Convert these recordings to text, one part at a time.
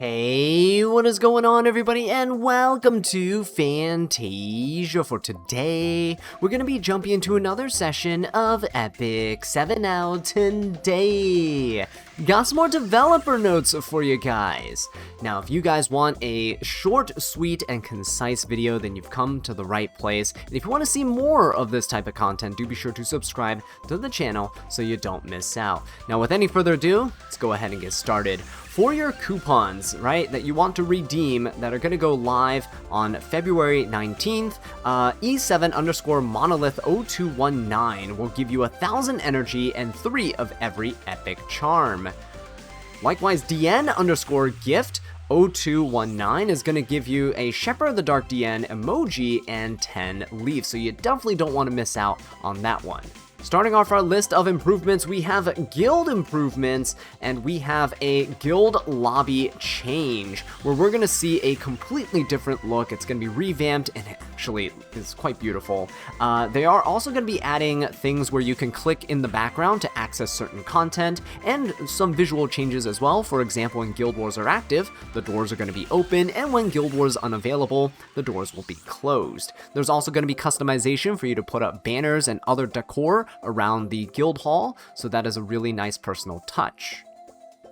Hey, what is going on, everybody, and welcome to Fantasia. For today, we're going to be jumping into another session of Epic 7 out today. Got some more developer notes for you guys. Now, if you guys want a short, sweet, and concise video, then you've come to the right place. And if you want to see more of this type of content, do be sure to subscribe to the channel so you don't miss out. Now, with any further ado, let's go ahead and get started. For your coupons, right, that you want to redeem that are going to go live on February 19th, E7_monolith0219 will give you 1,000 energy and 3 of every epic charm. Likewise, DN_gift 0219 is going to give you a Shepherd of the Dark DN emoji and 10 leaves, so you definitely don't want to miss out on that one. Starting off our list of improvements, we have guild improvements, and we have a guild lobby change, where we're going to see a completely different look. It's going to be revamped, and it actually is quite beautiful. They are also going to be adding things where you can click in the background to access certain content, and some visual changes as well. For example, when Guild Wars are active, the doors are going to be open, and when Guild Wars are unavailable, the doors will be closed. There's also going to be customization for you to put up banners and other decor around the guild hall, so that is a really nice personal touch.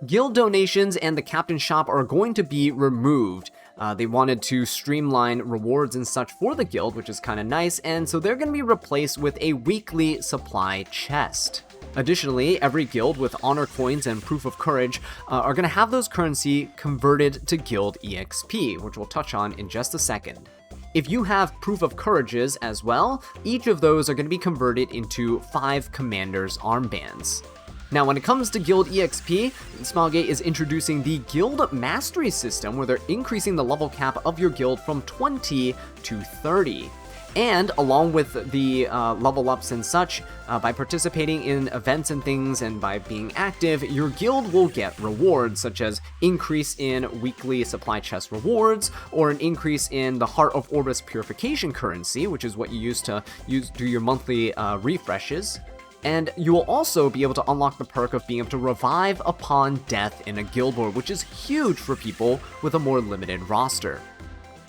Guild donations and the captain shop are going to be removed. They wanted to streamline rewards and such for the guild, which is kind of nice, and so they're going to be replaced with a weekly supply chest. Additionally, every guild with honor coins and proof of courage are going to have those currency converted to guild EXP, which we'll touch on in just a second. If you have proof of courages as well, each of those are going to be converted into 5 commanders armbands. Now, when it comes to Guild EXP, Smilegate is introducing the Guild Mastery system, where they're increasing the level cap of your guild from 20 to 30. And along with the level ups and such, by participating in events and things and by being active, your guild will get rewards such as increase in weekly supply chest rewards, or an increase in the Heart of Orbis purification currency, which is what you use to do your monthly refreshes. And you will also be able to unlock the perk of being able to revive upon death in a guild war, which is huge for people with a more limited roster.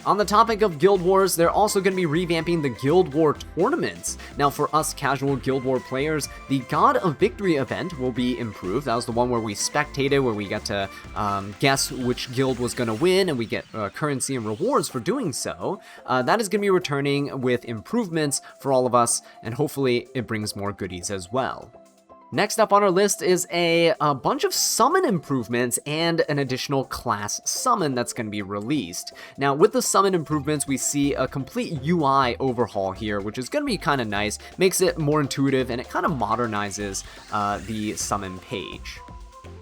On the topic of Guild Wars, they're also going to be revamping the Guild War tournaments. Now, for us casual Guild War players, the God of Victory event will be improved. That was the one where we spectated, where we got to guess which guild was going to win, and we get currency and rewards for doing so. That is going to be returning with improvements for all of us, and hopefully it brings more goodies as well. Next up on our list is a bunch of summon improvements and an additional class summon that's going to be released. Now, with the summon improvements, we see a complete UI overhaul here, which is going to be kind of nice, makes it more intuitive, and it kind of modernizes the summon page.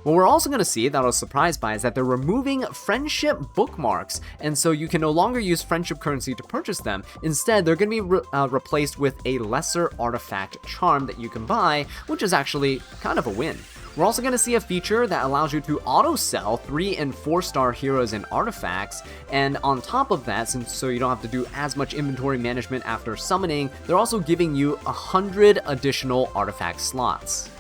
What we're also going to see that I was surprised by is that they're removing friendship bookmarks, and so you can no longer use friendship currency to purchase them. Instead, they're going to be replaced with a lesser artifact charm that you can buy, which is actually kind of a win. We're also going to see a feature that allows you to auto-sell 3- and 4-star heroes and artifacts, and on top of that, so you don't have to do as much inventory management after summoning, they're also giving you 100 additional artifact slots.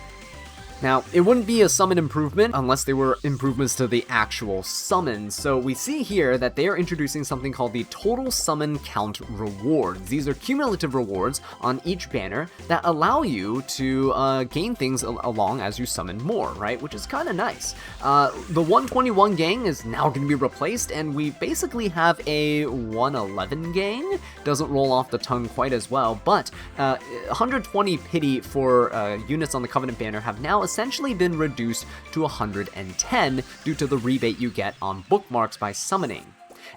Now, it wouldn't be a summon improvement unless they were improvements to the actual summons, so we see here that they are introducing something called the Total Summon Count Rewards. These are cumulative rewards on each banner that allow you to gain things along as you summon more, right? Which is kind of nice. The 121 gang is now going to be replaced, and we basically have a 111 gang. Doesn't roll off the tongue quite as well, but 120 pity for units on the Covenant banner have now essentially been reduced to 110 due to the rebate you get on bookmarks by summoning.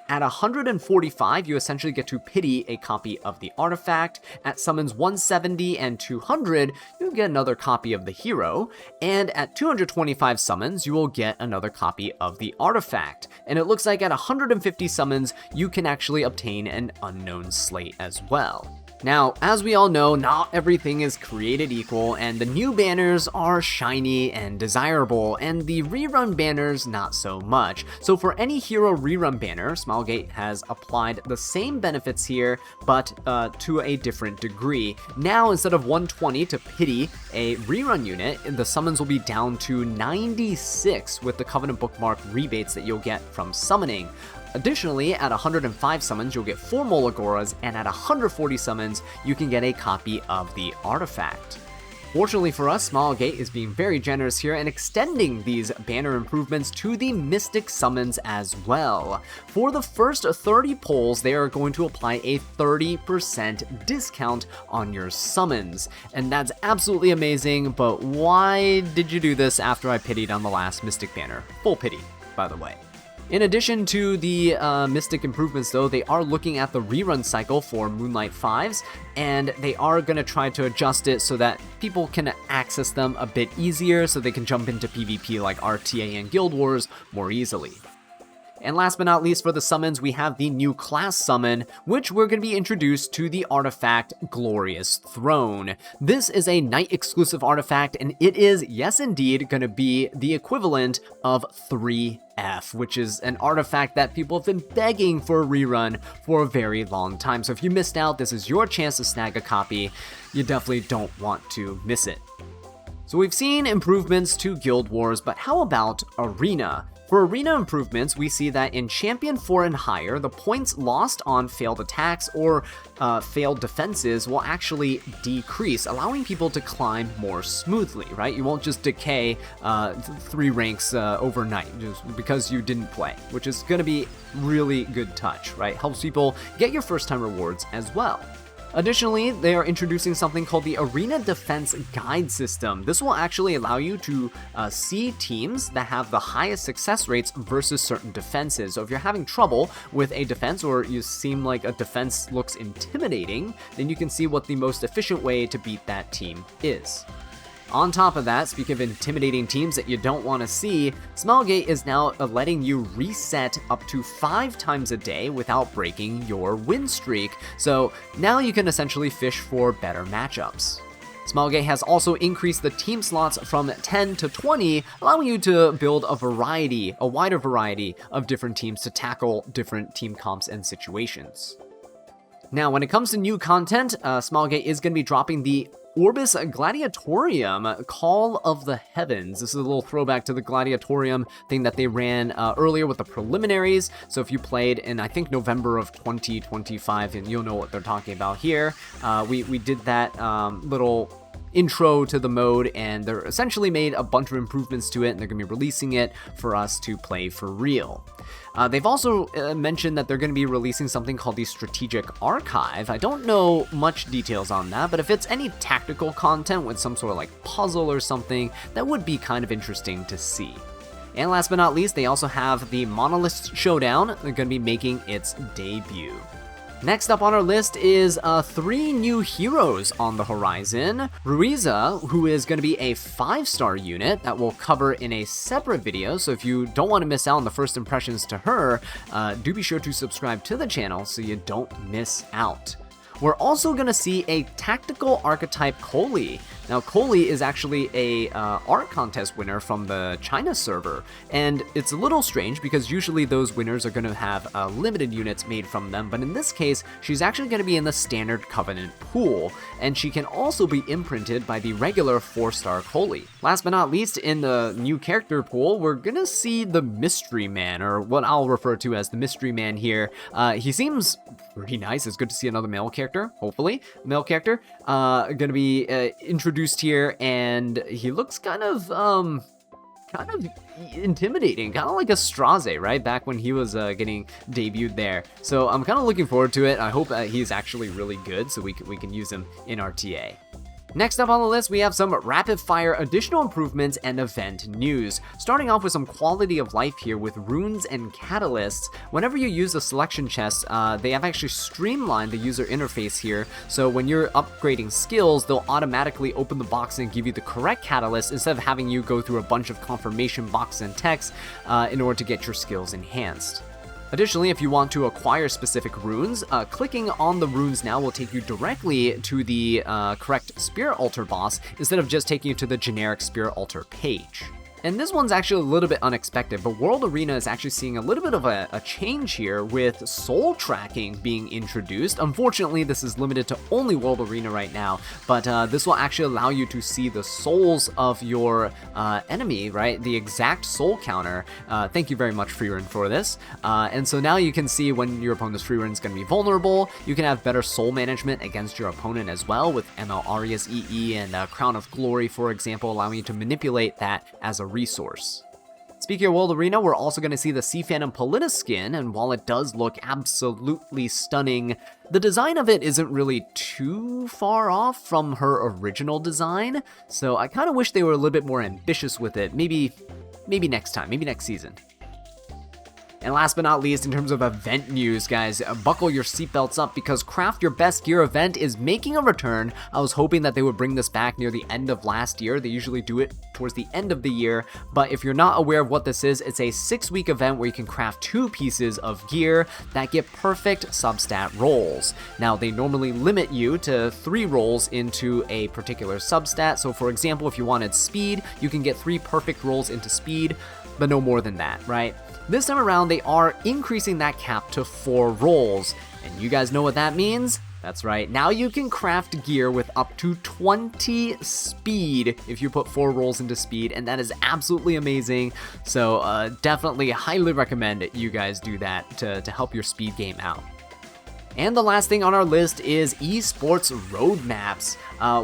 At 145, you essentially get to pity a copy of the artifact. At summons 170 and 200, you get another copy of the hero. And at 225 summons, you will get another copy of the artifact. And it looks like at 150 summons, you can actually obtain an unknown slate as well. Now, as we all know, not everything is created equal, and the new banners are shiny and desirable, and the rerun banners not so much. So for any hero rerun banner, Smilegate has applied the same benefits here, but to a different degree. Now, instead of 120 to pity a rerun unit, the summons will be down to 96 with the Covenant Bookmark rebates that you'll get from summoning. Additionally, at 105 summons, you'll get 4 Molagoras, and at 140 summons, you can get a copy of the artifact. Fortunately for us, Smilegate is being very generous here and extending these banner improvements to the Mystic summons as well. For the first 30 polls, they are going to apply a 30% discount on your summons. And that's absolutely amazing, but why did you do this after I pitied on the last Mystic banner? Full pity, by the way. In addition to the Mystic improvements though, they are looking at the rerun cycle for Moonlight 5s, and they are going to try to adjust it so that people can access them a bit easier so they can jump into PvP like RTA and Guild Wars more easily. And last but not least for the summons, we have the new class summon, which we're going to be introduced to the artifact Glorious Throne. This is a night exclusive artifact, and it is, yes indeed, going to be the equivalent of 3F, which is an artifact that people have been begging for a rerun for a very long time. So if you missed out, this is your chance to snag a copy. You definitely don't want to miss it. So we've seen improvements to Guild Wars, but how about Arena? For Arena improvements, we see that in Champion 4 and higher, the points lost on failed attacks or failed defenses will actually decrease, allowing people to climb more smoothly, right? You won't just decay 3 ranks overnight just because you didn't play, which is going to be really good touch, right? Helps people get your first time rewards as well. Additionally, they are introducing something called the Arena Defense Guide System. This will actually allow you to see teams that have the highest success rates versus certain defenses. So if you're having trouble with a defense, or you seem like a defense looks intimidating, then you can see what the most efficient way to beat that team is. On top of that, speaking of intimidating teams that you don't want to see, Smilegate is now letting you reset up to 5 times a day without breaking your win streak, so now you can essentially fish for better matchups. Smilegate has also increased the team slots from 10 to 20, allowing you to build a wider variety of different teams to tackle different team comps and situations. Now, when it comes to new content, Smilegate is going to be dropping the Orbis Gladiatorium Call of the Heavens. This is a little throwback to the Gladiatorium thing that they ran earlier with the preliminaries. So if you played in, I think, November of 2025, and you'll know what they're talking about here. We did that little intro to the mode, and they're essentially made a bunch of improvements to it, and they're going to be releasing it for us to play for real. They've also mentioned that they're going to be releasing something called the Strategic Archive. I don't know much details on that, but if it's any tactical content with some sort of like puzzle or something, that would be kind of interesting to see. And last but not least, they also have the Monolith Showdown. They're going to be making its debut. Next up on our list is 3 new heroes on the horizon. Ruiza, who is going to be a 5-star unit that we'll cover in a separate video, so if you don't want to miss out on the first impressions to her, do be sure to subscribe to the channel so you don't miss out. We're also going to see a tactical archetype Kohli. Now, Kohli is actually a art contest winner from the China server, and it's a little strange because usually those winners are going to have limited units made from them, but in this case, she's actually going to be in the standard Covenant pool, and she can also be imprinted by the regular 4-star Kohli. Last but not least, in the new character pool, we're going to see the Mystery Man, or what I'll refer to as the Mystery Man here. He seems pretty nice. It's good to see another male character, hopefully. Male character, going to be introduced here, and he looks kind of intimidating, kind of like a Straze, right? Back when he was getting debuted there. So I'm kind of looking forward to it. I hope he's actually really good, so we can use him in RTA. Next up on the list, we have some rapid-fire additional improvements and event news. Starting off with some quality of life here with runes and catalysts. Whenever you use the selection chest, they have actually streamlined the user interface here, so when you're upgrading skills, they'll automatically open the box and give you the correct catalyst instead of having you go through a bunch of confirmation boxes and text in order to get your skills enhanced. Additionally, if you want to acquire specific runes, clicking on the runes now will take you directly to the correct Spirit Altar boss instead of just taking you to the generic Spirit Altar page. And this one's actually a little bit unexpected, but World Arena is actually seeing a little bit of a change here with soul tracking being introduced. Unfortunately, this is limited to only World Arena right now, but this will actually allow you to see the souls of your enemy, right? The exact soul counter. Thank you very much, Freerun, for this. And so now you can see when your opponent's Freerun is going to be vulnerable. You can have better soul management against your opponent as well with ML Aria's EE and Crown of Glory, for example, allowing you to manipulate that as a resource. Speaking of World Arena, we're also going to see the Sea Phantom Paulina skin, and while it does look absolutely stunning, the design of it isn't really too far off from her original design, so I kind of wish they were a little bit more ambitious with it. Maybe next time, maybe next season. And last but not least, in terms of event news, guys, buckle your seatbelts up because Craft Your Best Gear event is making a return. I was hoping that they would bring this back near the end of last year. They usually do it towards the end of the year, but if you're not aware of what this is, it's a 6-week event where you can craft 2 pieces of gear that get perfect substat rolls. Now, they normally limit you to 3 rolls into a particular substat, so for example, if you wanted speed, you can get 3 perfect rolls into speed, but no more than that, right? This time around, they are increasing that cap to 4 rolls, and you guys know what that means? That's right, now you can craft gear with up to 20 speed if you put 4 rolls into speed, and that is absolutely amazing, so definitely highly recommend you guys do that to help your speed game out. And the last thing on our list is Esports Roadmaps.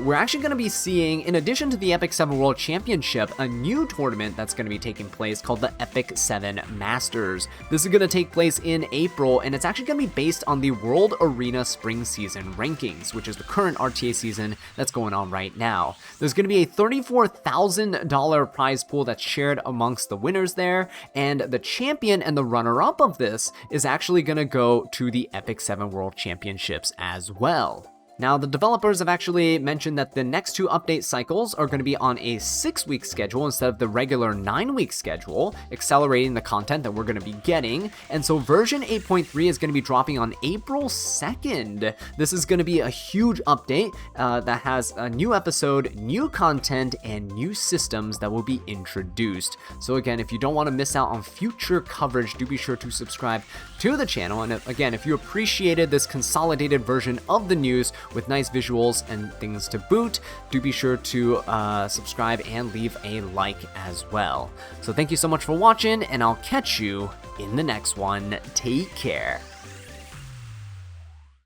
We're actually going to be seeing, in addition to the Epic 7 World Championship, a new tournament that's going to be taking place called the Epic 7 Masters. This is going to take place in April, and it's actually going to be based on the World Arena Spring Season rankings, which is the current RTA season that's going on right now. There's going to be a $34,000 prize pool that's shared amongst the winners there, and the champion and the runner-up of this is actually going to go to the Epic 7 World Championships as well. Now, the developers have actually mentioned that the next 2 update cycles are going to be on a 6-week schedule instead of the regular 9-week schedule, accelerating the content that we're going to be getting. And so version 8.3 is going to be dropping on April 2nd. This is going to be a huge update that has a new episode, new content, and new systems that will be introduced. So again, if you don't want to miss out on future coverage, do be sure to subscribe to the channel. And again, if you appreciated this consolidated version of the news with nice visuals and things to boot, do be sure to subscribe and leave a like as well. So thank you so much for watching, and I'll catch you in the next one. Take care.